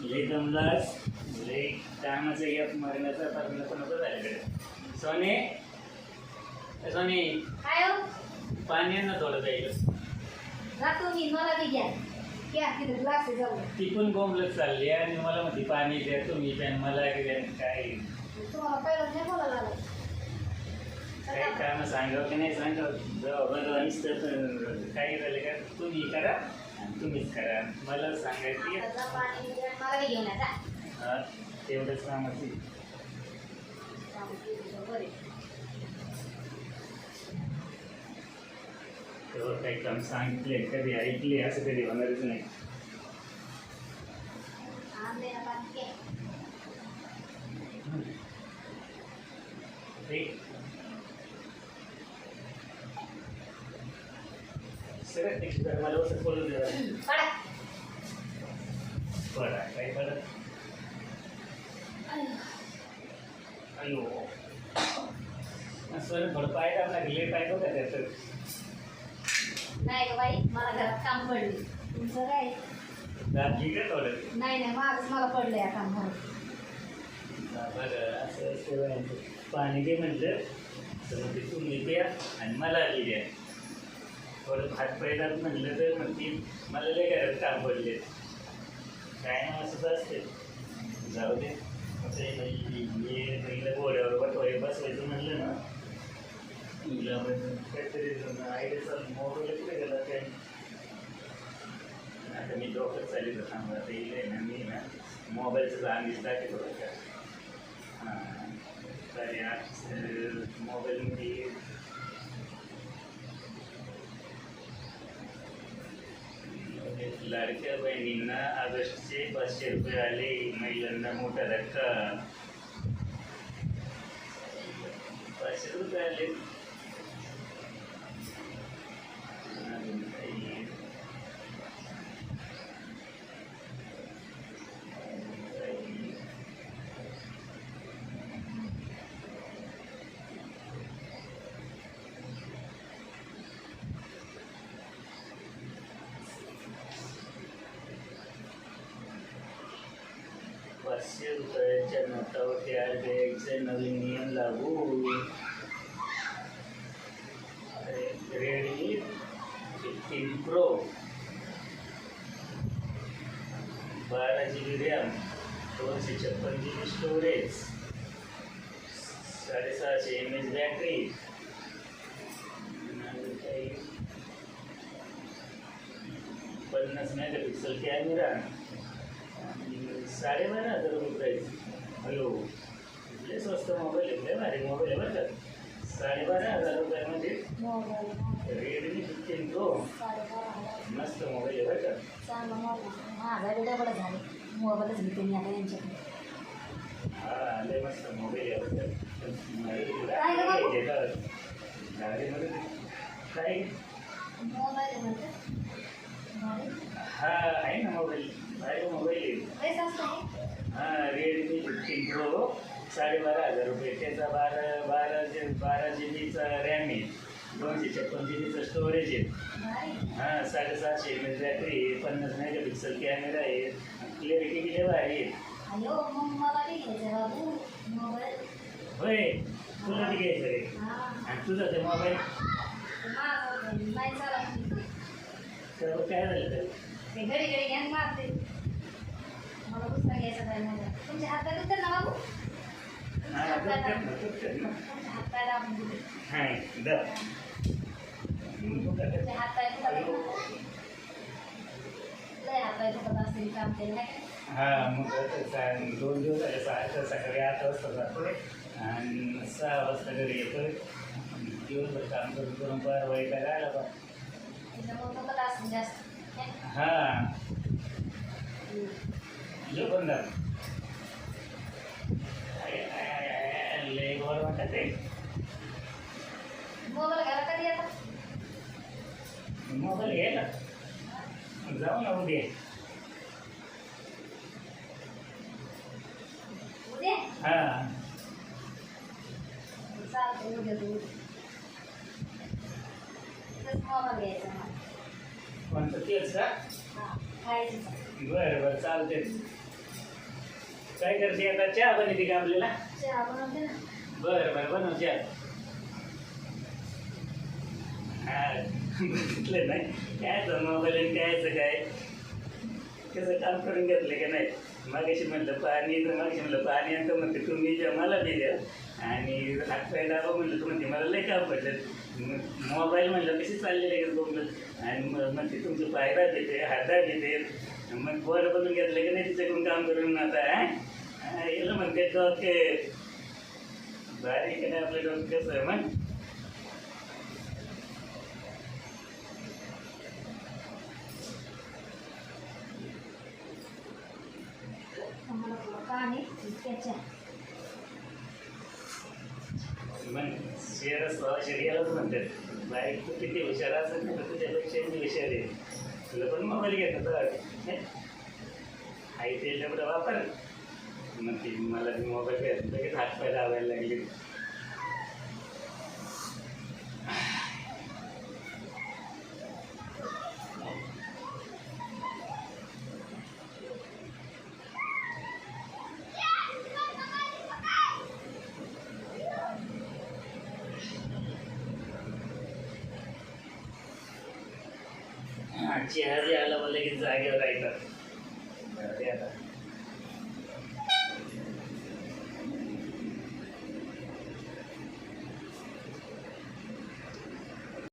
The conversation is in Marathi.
लय दमलास लय कामाचं एक मरण्याचा पासून पण होतं झाल्याकडे. सोने सोने काय हो? पाणी आण ना थोडं प्यायलं. जातो मी, मला बी घ्या. घ्या तिथे ग्लास जाऊ. ती पण बोंबलत चालली आणि मला म्हणते पाणी द्या तुम्ही प्यान मला द्या काय तुम्हाला पहिलं नाही बोलायला लागलं. काय काम सांगावं की नाही सांगावं जवळ नुसतं काय झालं का तुम्ही करा आणि तुम्हीच करा मला सांगायची आता जा पाणी द्या, मला बी घेऊन या, जा. हा तेवढंच काम असेल. बरे. तेव्हा काही काम सांगितले कधी ऐकले असं कधी होणारच नाही. आणले ना पाणी घे. ठीक सगळ्यात नेक्स्ट मला असं बोलून द्या काढा. पडा काही पडत अयो असं थोडं पाय टाकला गेले पाय का त्याचं नाही ग बाई, मला घरात काम पडले. तुमचं काय? दाबली का थोडं नाही नाही, माझंच मला पडलं या काम घरात. बरं असं असं पाणी दे म्हटलं तर मग ते तुम्ही द्या आणि मला बी द्या. थोडं भात पहिलाच म्हटलं तर मग ती मला लय घरात काम पडले काय ना असंच असते. जाऊ दे असं हे पहिलं घोड्यावर बटवाय बसवायचं म्हणलं ना तुला काहीतरी आयडिया मोबाईल कुठे गेला काय आता मी डॉक्टर चालेल तर सांगा आता येईल ना मी ना मोबाईलचं आम्हीच टाकेल बरं का. हां चालेल मोबाईलमध्ये लाडक्या बहिणींना ऑगस्टचे 500 रुपये आले. महिलांना मोठा धक्का 500 रुपये आले. ₹500 नोटावरती RBIचे नवीन नियम लागू. Redmi 15 pro 12 GB RAM 256 GB storage 650 mAh battery 50 megapixel camera 12,500 रुपये प्राईस. हॅलो लय स्वस्त मोबाईल आहे लय भारी मोबाईल आहे बरं का. 12,500 रुपयामध्ये रेडमी 15 प्रो मस्त मोबाईल आहे बरं का. चांगला मोबाईल. माझा बी डबल झाले. मोबाईलच घेते मी आता यांच्याकडे. हा लय मस्त मोबाईल आहे बरं का. काय गं बाबू? गाडीमध्ये काय मोबाईल म्हणते. हा आहे ना मोबाईल भारी मोबाईल आहे. पैसा असतो हे? हां रेडमी 15 प्रो 12,500 रुपये. त्याचा 12 GB रॅम आहे 256 GB स्टोरेज आहे. भारी. हां 750 mAh बॅटरी आहे 50 मेगापिक्सल कॅमेरा आहे क्लिअरिटी किती भारी आहे. अयो मग मला बी घ्यायचं बाबू मोबाईल. होय तुला बी घ्यायचं रे हां. आणि तुझा ते मोबाईल माझं नाही चालत. तर काय झालं तर ते घडी घडी घ्या मारते. मला दुसरा घ्यायचा काय माझ्या. तुमच्या हातात उत्तर ना बाबू. तुमच्या हाताला दाबून दिले. हां द तुमच्या हाताला लय हाताला दुखत असेल काम केलं नाही का? हां मग 2 दिवस झाले. सकाळी 8 वाजता जातो आणि 6 वाजता घरी येतो. दिवसभर काम करून करून पार वैताग आला बा. त्याच्यामुळे दुखत असेल जास्त. हां जो बंदा लय गोड वाटत आहे. मोबाईल घ्यायला कधी येतात? मोबाईल घ्यायला जाऊ ना उद्या. उद्या हां चालतं उद्या तू मोबाईल घ्यायचा मला. कोणतं तेच का हां खायचं बरं बरं चालते. काय करते आता? चहा बनवते का आपल्याला? चहा बनवते ना. बरं बरं बनव चहा. हा बघितलं नाही काय मोबाईल कायचं काय कसं काम करून घेतलं का नाही. मागाशी म्हणलं पाणी तर मागाशी म्हणलं पाणी आणतं म्हणते तुम्ही द्या मला बी द्या आणि हातपाय दाबा म्हणलं तर म्हणते मला लय काम पडलं. मोबाईल म्हणलं कशी चाललेले बोंबलं आणि म्हणते तुमचं पायदा देते हातदा देते. मग बरं बनवून घेतलं की नाही तिच्याकडून काम करून आता याला म्हणते डोके बारीक नाही आपलं डोकं कसं आहे मग. आम्हाला पाणी त्याच्या मग शरीरालाच म्हणतात बारीक तू किती हुशार असेल ना तुझ्यापेक्षा मी हुशार आहे. तुला पण मोबाईल घेत तर आई ते तेवढं वापर. मग ती मला ती मोबाईल घ्यायला लगेच हातपाय लावायला लागले. चहा बी आला मला लगेच जागेवर राहतात. आता